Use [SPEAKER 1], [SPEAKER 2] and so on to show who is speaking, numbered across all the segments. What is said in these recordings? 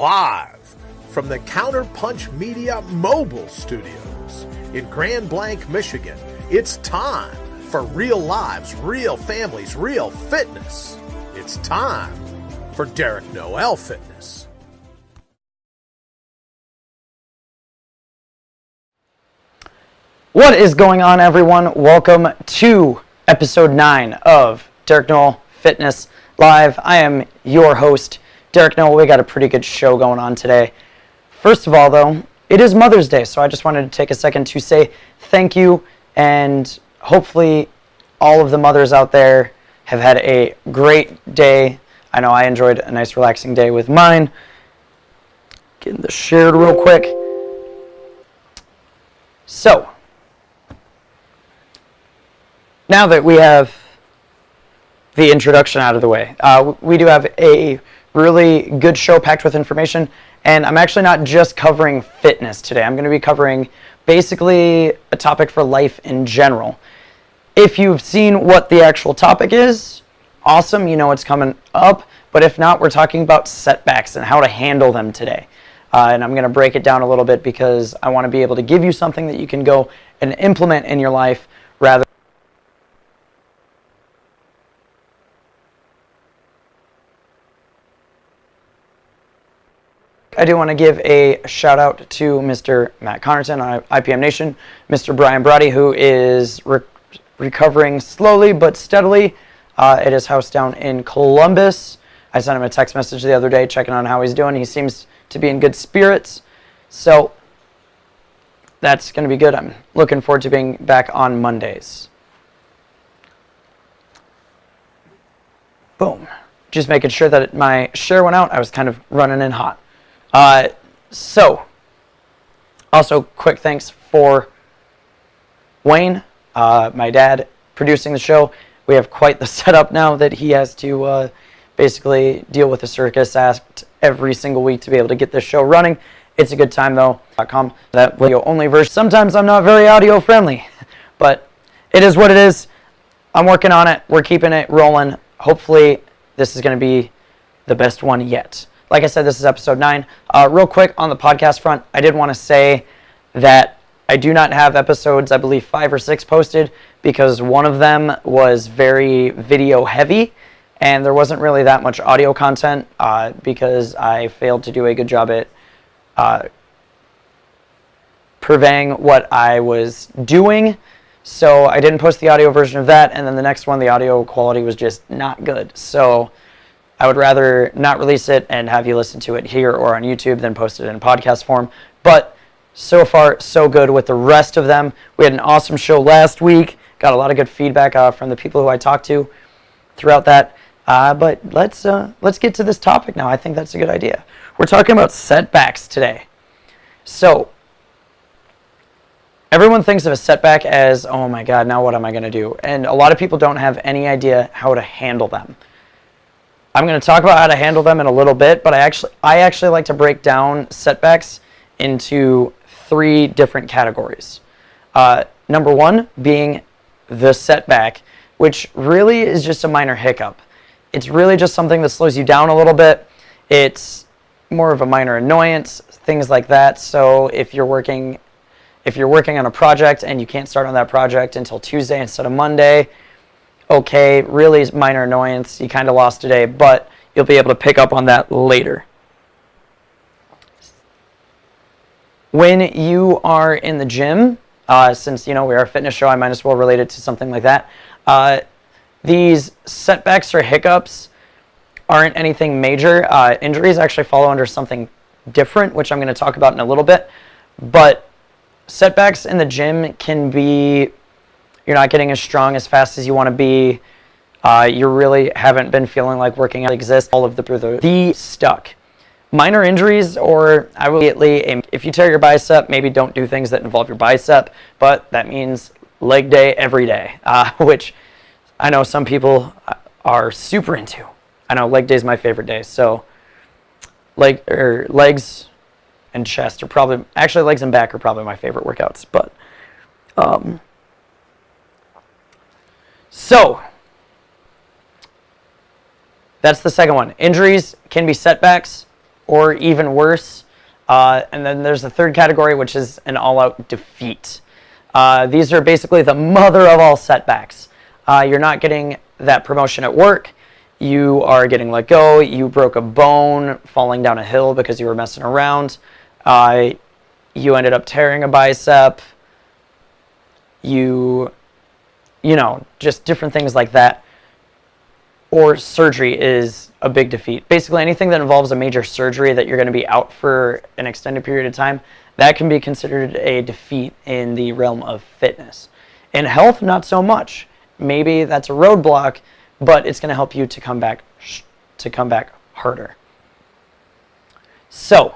[SPEAKER 1] live from the Counterpunch Media mobile studios in Grand Blanc, Michigan. It's time for real lives, real families, real fitness. It's time for Derek Noel Fitness.
[SPEAKER 2] What is going on, everyone? Welcome to episode 9 of Derek Noel Fitness Live. I am your host, Derek Noel. We got a pretty good show going on today. First of all, though, it is Mother's Day, so I just wanted to take a second to say thank you, and hopefully all of the mothers out there have had a great day. I know I enjoyed a nice relaxing day with mine. Getting this shared real quick. So, now that we have the introduction out of the way, we do have a really good show packed with information, and I'm actually not just covering fitness today. I'm going to be covering basically a topic for life in general. If you've seen what the actual topic is, awesome, you know it's coming up, but if not, we're talking about setbacks and how to handle them today. And I'm going to break it down a little bit because I want to be able to give you something that you can go and implement in your life rather. I do want to give a shout out to Mr. Matt Connerton on IPM Nation, Mr. Brian Brody, who is recovering slowly but steadily at his house down in Columbus. I sent him a text message the other day checking on how he's doing. He seems to be in good spirits, so that's going to be good. I'm looking forward to being back on Mondays. Boom. Just making sure that my share went out. I was kind of running in hot. So, also quick thanks for Wayne, my dad, producing the show. We have quite the setup now that he has to basically deal with the circus act every single week to be able to get this show running. It's a good time though. .com, that video only version. Sometimes I'm not very audio friendly, but it is what it is. I'm working on it. We're keeping it rolling. Hopefully this is going to be the best one yet. Like I said, this is episode 9. Real quick on the podcast front, I did want to say that I do not have episodes, I believe 5 or 6 posted, because one of them was very video heavy, and there wasn't really that much audio content because I failed to do a good job at purveying what I was doing. So I didn't post the audio version of that, and then the next one, the audio quality was just not good. So I would rather not release it and have you listen to it here or on YouTube than post it in podcast form. But so far, so good with the rest of them. We had an awesome show last week. Got a lot of good feedback from the people who I talked to throughout that. But let's get to this topic now. I think that's a good idea. We're talking about setbacks today. So everyone thinks of a setback as, oh my God, now what am I going to do? And a lot of people don't have any idea how to handle them. I'm going to talk about how to handle them in a little bit, but I actually like to break down setbacks into 3 different categories. Number 1 being the setback, which really is just a minor hiccup. It's really just something that slows you down a little bit. It's more of a minor annoyance, things like that. So if you're working on a project and you can't start on that project until Tuesday instead of Monday, okay, really minor annoyance, you kind of lost today, but you'll be able to pick up on that later. When you are in the gym, since we are a fitness show, I might as well relate it to something like that. These setbacks or hiccups aren't anything major. Injuries actually follow under something different, which I'm going to talk about in a little bit. But setbacks in the gym can be, you're not getting as strong as fast as you want to be. You really haven't been feeling like working out exists. All of the stuck. Minor injuries, or I will immediately, if you tear your bicep, maybe don't do things that involve your bicep, but that means leg day every day, which I know some people are super into. I know leg day is my favorite day, so legs and chest are probably, actually legs and back are probably my favorite workouts, but so that's the second one. Injuries can be setbacks, or even worse. And then there's the third category, which is an all-out defeat. These are basically the mother of all setbacks. You're not getting that promotion at work. You are getting let go. You broke a bone falling down a hill because you were messing around. You ended up tearing a bicep. You know, just different things like that. Or surgery is a big defeat. Basically, anything that involves a major surgery that you're going to be out for an extended period of time, that can be considered a defeat in the realm of fitness. In health, not so much. Maybe that's a roadblock, but it's going to help you to come back harder. So,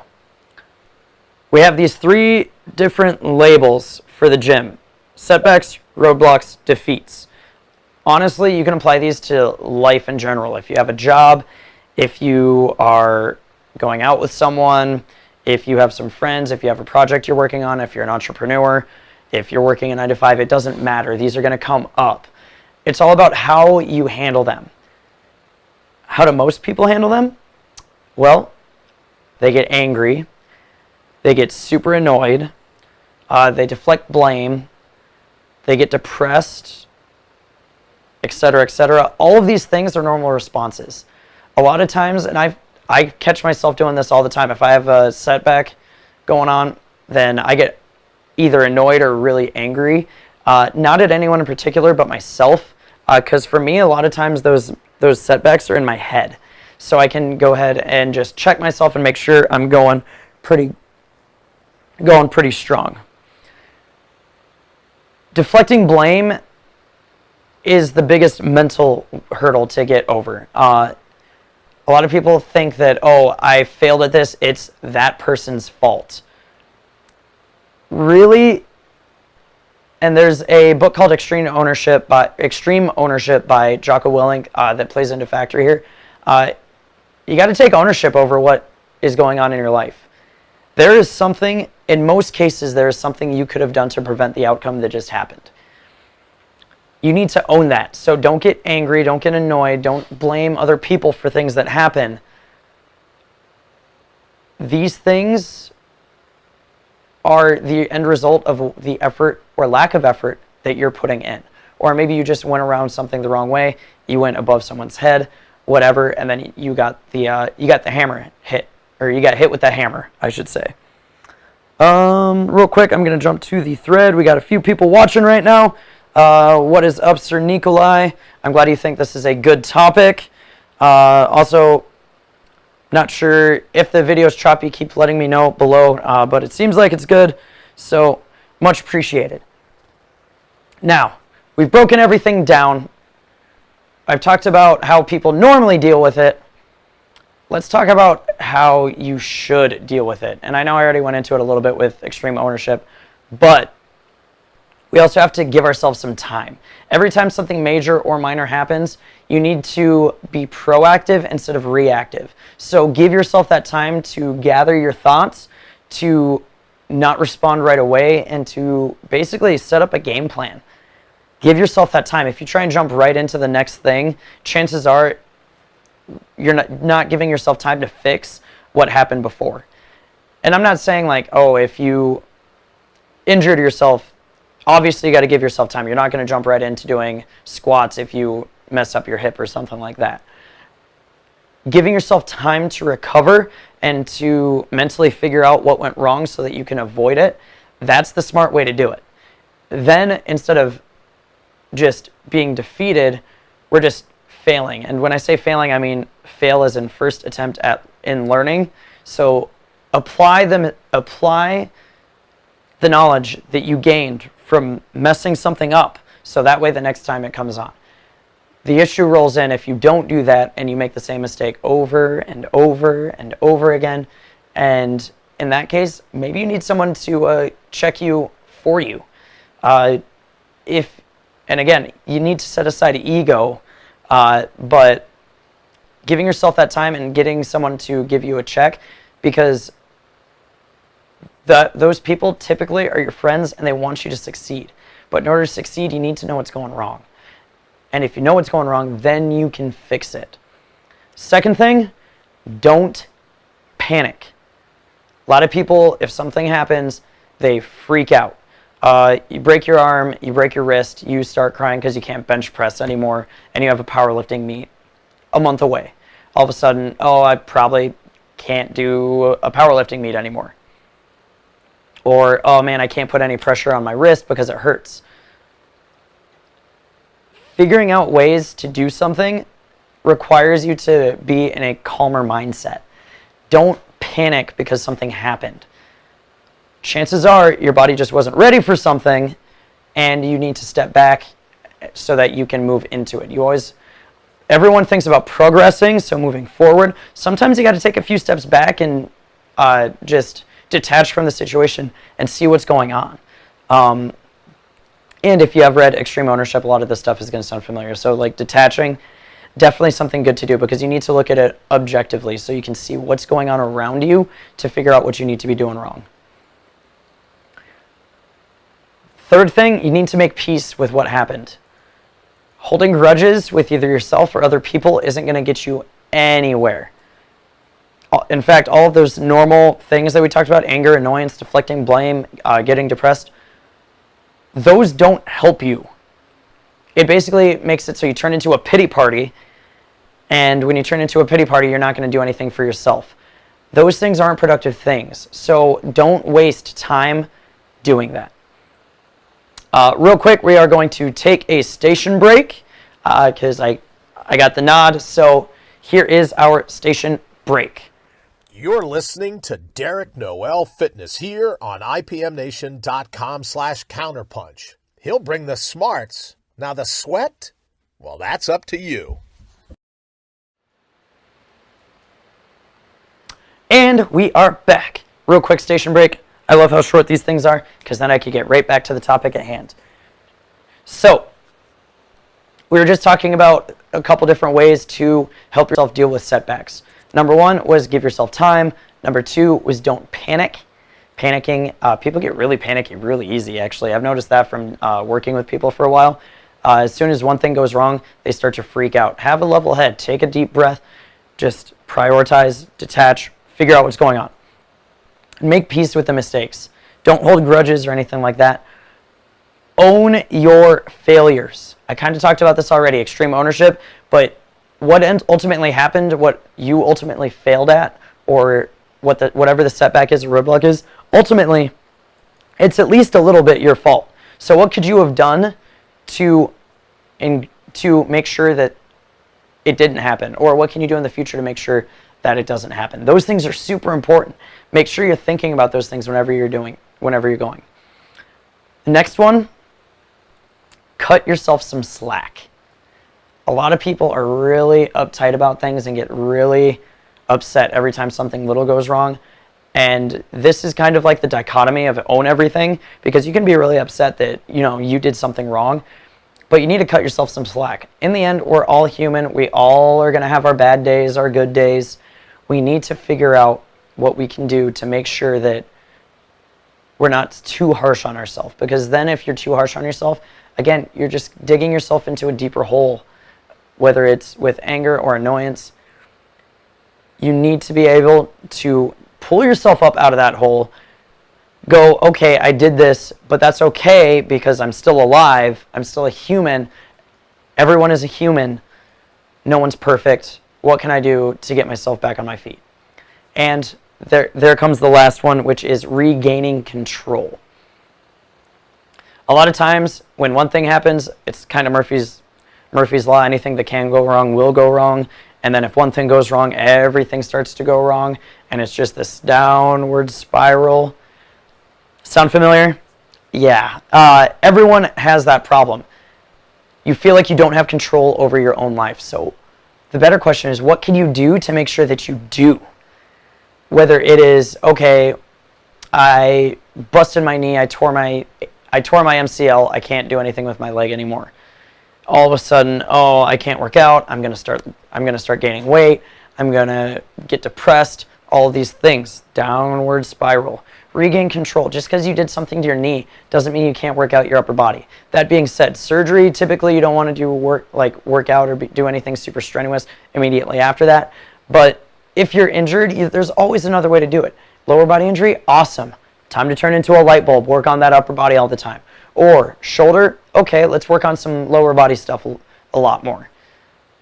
[SPEAKER 2] we have these 3 different labels for the gym: setbacks, roadblocks, defeats. Honestly, you can apply these to life in general. If you have a job, if you are going out with someone, if you have some friends, if you have a project you're working on, if you're an entrepreneur, if you're working a 9-to-5, it doesn't matter. These are going to come up. It's all about how you handle them. How do most people handle them? Well, they get angry. They get super annoyed. They deflect blame. They get depressed, etc., etc. All of these things are normal responses. A lot of times, and I catch myself doing this all the time. If I have a setback going on, then I get either annoyed or really angry. Not at anyone in particular, but myself. Because for me, a lot of times those setbacks are in my head. So I can go ahead and just check myself and make sure I'm going pretty strong. Deflecting blame is the biggest mental hurdle to get over. A lot of people think that, oh, I failed at this, it's that person's fault. Really? And there's a book called Extreme Ownership by Jocko Willink that plays into factor here. You got to take ownership over what is going on in your life. There is something, in most cases, there is something you could have done to prevent the outcome that just happened. You need to own that. So don't get angry, don't get annoyed, don't blame other people for things that happen. These things are the end result of the effort or lack of effort that you're putting in. Or maybe you just went around something the wrong way, you went above someone's head, whatever, and then you got the hammer hit, or you got hit with that hammer, I should say. Real quick, I'm going to jump to the thread. We got a few people watching right now. What is up, Sir Nikolai? I'm glad you think this is a good topic. Also, not sure if the video's choppy. Keep letting me know below, but it seems like it's good, so much appreciated. Now, we've broken everything down. I've talked about how people normally deal with it. Let's talk about how you should deal with it. And I know I already went into it a little bit with extreme ownership, but we also have to give ourselves some time. Every time something major or minor happens, you need to be proactive instead of reactive. So give yourself that time to gather your thoughts, to not respond right away, and to basically set up a game plan. Give yourself that time. If you try and jump right into the next thing, chances are you're not giving yourself time to fix what happened before. And I'm not saying like, oh, if you injured yourself, obviously you got to give yourself time. You're not going to jump right into doing squats if you mess up your hip or something like that. Giving yourself time to recover and to mentally figure out what went wrong so that you can avoid it, that's the smart way to do it. Then instead of just being defeated, we're just failing. And when I say failing, I mean fail as in first attempt in learning. So apply the knowledge that you gained from messing something up, so that way the next time it comes on. The issue rolls in if you don't do that and you make the same mistake over and over and over again. And in that case, maybe you need someone to check you for you. And again, you need to set aside ego, but giving yourself that time and getting someone to give you a check, because those people typically are your friends and they want you to succeed. But in order to succeed, you need to know what's going wrong. And if you know what's going wrong, then you can fix it. Second thing, don't panic. A lot of people, if something happens, they freak out. You break your arm, you break your wrist, you start crying because you can't bench press anymore, and you have a powerlifting meet a month away. All of a sudden, oh, I probably can't do a powerlifting meet anymore. Or, oh man, I can't put any pressure on my wrist because it hurts. Figuring out ways to do something requires you to be in a calmer mindset. Don't panic because something happened. Chances are your body just wasn't ready for something and you need to step back so that you can move into it. Everyone thinks about progressing, so moving forward. Sometimes you got to take a few steps back and just detach from the situation and see what's going on. And if you have read Extreme Ownership, a lot of this stuff is going to sound familiar. So like detaching, definitely something good to do because you need to look at it objectively so you can see what's going on around you to figure out what you need to be doing wrong. Third thing, you need to make peace with what happened. Holding grudges with either yourself or other people isn't going to get you anywhere. In fact, all of those normal things that we talked about, anger, annoyance, deflecting blame, getting depressed, those don't help you. It basically makes it so you turn into a pity party, and when you turn into a pity party, you're not going to do anything for yourself. Those things aren't productive things, so don't waste time doing that. Real quick, we are going to take a station break because I got the nod. So here is our station break.
[SPEAKER 1] You're listening to Derek Noel Fitness here on IPMNation.com/counterpunch. He'll bring the smarts. Now the sweat, well, that's up to you.
[SPEAKER 2] And we are back. Real quick station break. I love how short these things are because then I could get right back to the topic at hand. So, we were just talking about a couple different ways to help yourself deal with setbacks. Number one was give yourself time. Number two was don't panic. Panicking, people get really panicky really easy, actually. I've noticed that from working with people for a while. As soon as one thing goes wrong, they start to freak out. Have a level head. Take a deep breath. Just prioritize, detach, figure out what's going on. Make peace with the mistakes. Don't hold grudges or anything like that. Own your failures. I kind of talked about this already, extreme ownership, but what ultimately happened, what you ultimately failed at, or whatever the setback is or roadblock is, ultimately, it's at least a little bit your fault. So what could you have done to make sure that it didn't happen? Or what can you do in the future to make sure that it doesn't happen? Those things are super important. Make sure you're thinking about those things whenever you're going. The next one, cut yourself some slack. A lot of people are really uptight about things and get really upset every time something little goes wrong. And this is kind of like the dichotomy of own everything, because you can be really upset that, you did something wrong, but you need to cut yourself some slack. In the end, we're all human. We all are going to have our bad days, our good days. We need to figure out what we can do to make sure that we're not too harsh on ourselves, because then if you're too harsh on yourself, again, you're just digging yourself into a deeper hole, whether it's with anger or annoyance. You need to be able to pull yourself up out of that hole, go, okay, I did this, but that's okay because I'm still alive. I'm still a human. Everyone is a human. No one's perfect. What can I do to get myself back on my feet? And there comes the last one, which is regaining control. A lot of times when one thing happens, it's kind of Murphy's Law. Anything that can go wrong will go wrong. And then if one thing goes wrong, everything starts to go wrong. And it's just this downward spiral. Sound familiar? Yeah. Everyone has that problem. You feel like you don't have control over your own life. So the better question is, what can you do to make sure that you do? Whether it is, okay, I busted my knee, I tore my MCL, I can't do anything with my leg anymore. All of a sudden, oh, I can't work out, I'm gonna start gaining weight, I'm gonna get depressed, all of these things, downward spiral. Regain control. Just because you did something to your knee doesn't mean you can't work out your upper body. That being said, surgery, typically you don't want to do work out or do anything super strenuous immediately after that, but if you're injured, there's always another way to do it. Lower body injury, awesome. Time to turn into a light bulb, work on that upper body all the time. Or shoulder, okay, let's work on some lower body stuff a lot more.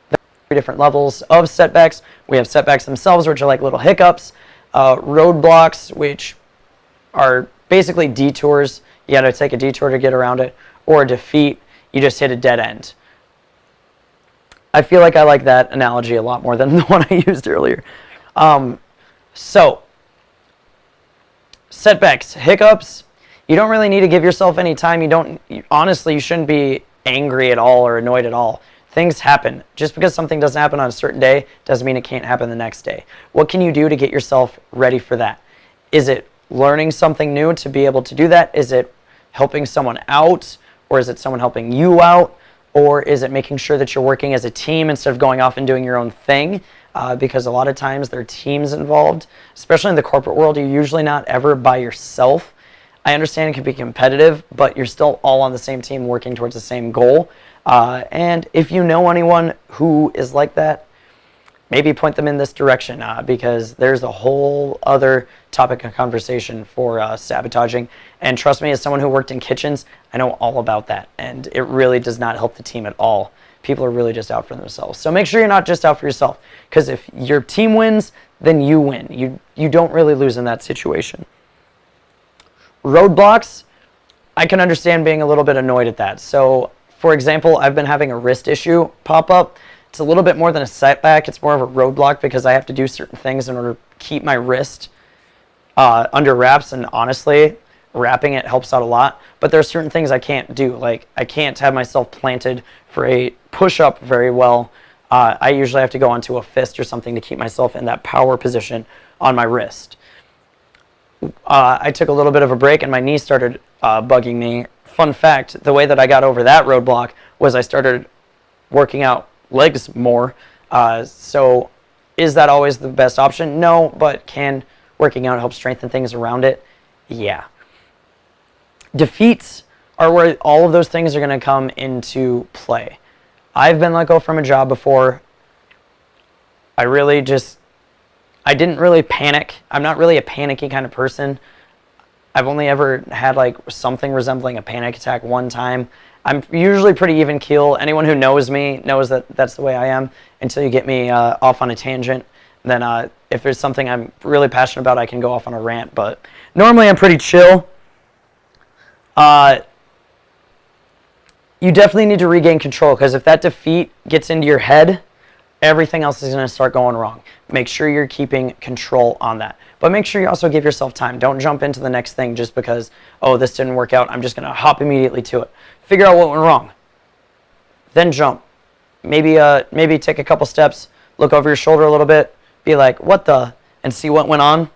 [SPEAKER 2] Three different levels of setbacks. We have setbacks themselves, which are like little hiccups, roadblocks, which are basically detours. You got to take a detour to get around it, or a defeat. You just hit a dead end. I feel like I like that analogy a lot more than the one I used earlier. So, setbacks, hiccups. You don't really need to give yourself any time. Honestly, you shouldn't be angry at all or annoyed at all. Things happen. Just because something doesn't happen on a certain day doesn't mean it can't happen the next day. What can you do to get yourself ready for that? Is it learning something new to be able to do that? Is it helping someone out? Or is it someone helping you out? Or is it making sure that you're working as a team instead of going off and doing your own thing? Because a lot of times there are teams involved, especially in the corporate world. You're usually not ever by yourself. I understand it can be competitive, but you're still all on the same team working towards the same goal. And if you know anyone who is like that, maybe point them in this direction, because there's a whole other topic of conversation for sabotaging. And trust me, as someone who worked in kitchens, I know all about that. And it really does not help the team at all. People are really just out for themselves. So make sure you're not just out for yourself, because if your team wins, then you win. You don't really lose in that situation. Roadblocks, I can understand being a little bit annoyed at that. So, for example, I've been having a wrist issue pop up. It's a little bit more than a setback. It's more of a roadblock because I have to do certain things in order to keep my wrist under wraps. And honestly, wrapping it helps out a lot. But there are certain things I can't do. Like, I can't have myself planted for a push-up very well. I usually have to go onto a fist or something to keep myself in that power position on my wrist. I took a little bit of a break and my knee started bugging me. Fun fact, the way that I got over that roadblock was I started working out legs more. So is that always the best option? No, but can working out help strengthen things around it? Yeah. Defeats are where all of those things are going to come into play. I've been let go from a job before. I didn't really panic. I'm not really a panicky kind of person. I've only ever had like something resembling a panic attack one time. I'm usually pretty even keel. Anyone who knows me knows that that's the way I am until you get me off on a tangent. Then if there's something I'm really passionate about, I can go off on a rant. But normally I'm pretty chill. You definitely need to regain control, because if that defeat gets into your head, everything else is going to start going wrong. Make sure you're keeping control on that. But make sure you also give yourself time. Don't jump into the next thing just because, oh, this didn't work out, I'm just going to hop immediately to it. Figure out what went wrong. Then jump. Maybe take a couple steps, look over your shoulder a little bit, be like, what the, and see what went on,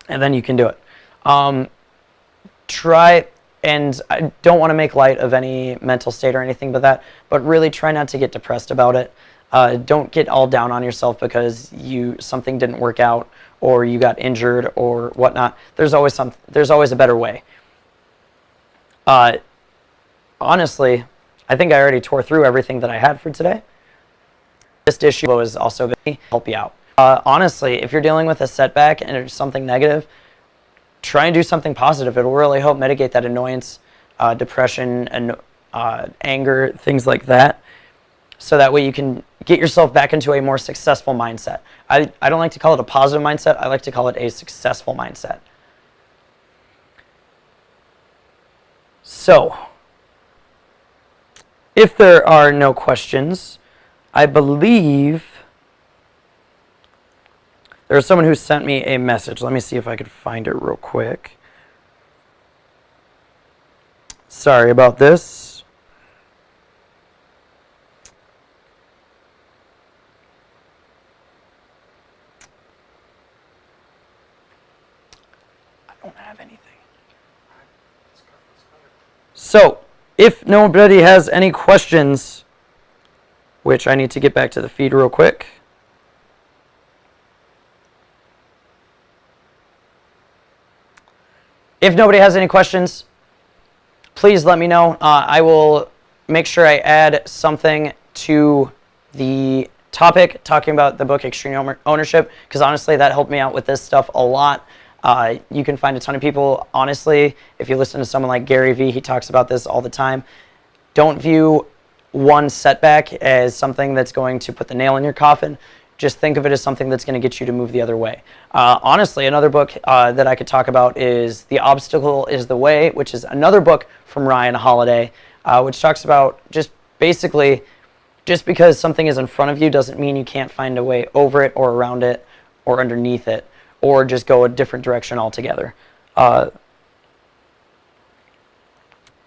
[SPEAKER 2] and then you can do it. Try, and I don't want to make light of any mental state or anything but that, but really try not to get depressed about it. Don't get all down on yourself because something didn't work out or you got injured or whatnot. There's always a better way. Honestly, I think I already tore through everything that I had for today. This issue is also going to help you out. Honestly, if you're dealing with a setback and it's something negative, try and do something positive. It'll really help mitigate that annoyance, depression, and anger, things like that. So that way you can get yourself back into a more successful mindset. I don't like to call it a positive mindset. I like to call it a successful mindset. So, if there are no questions, I believe there's someone who sent me a message. Let me see if I could find it real quick. Sorry about this. So, if nobody has any questions, which I need to get back to the feed real quick. If nobody has any questions, please let me know. I will make sure I add something to the topic, talking about the book Extreme Ownership, because honestly that helped me out with this stuff a lot. You can find a ton of people, honestly, if you listen to someone like Gary Vee, he talks about this all the time. Don't view one setback as something that's going to put the nail in your coffin. Just think of it as something that's going to get you to move the other way. Honestly, another book that I could talk about is The Obstacle is the Way, which is another book from Ryan Holiday, which talks about just basically, just because something is in front of you doesn't mean you can't find a way over it or around it or underneath it, or just go a different direction altogether.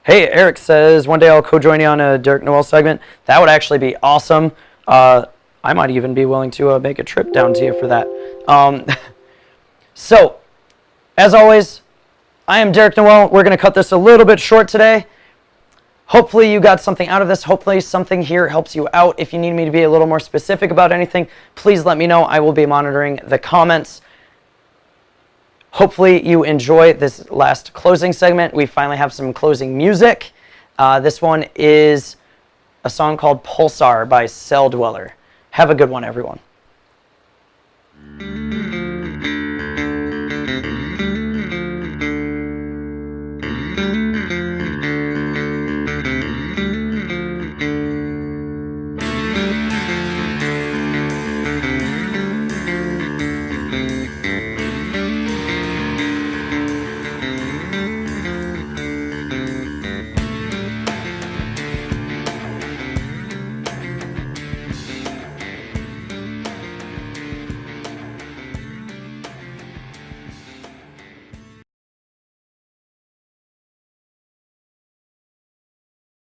[SPEAKER 2] Hey, Eric says, one day I'll co-join you on a Derek Noel segment. That would actually be awesome. I might even be willing to make a trip down to you for that. So, as always, I am Derek Noel. We're going to cut this a little bit short today. Hopefully you got something out of this. Hopefully something here helps you out. If you need me to be a little more specific about anything, please let me know. I will be monitoring the comments. Hopefully you enjoy this last closing segment. We finally have some closing music. This one is a song called Pulsar by Celldweller. Have a good one, everyone.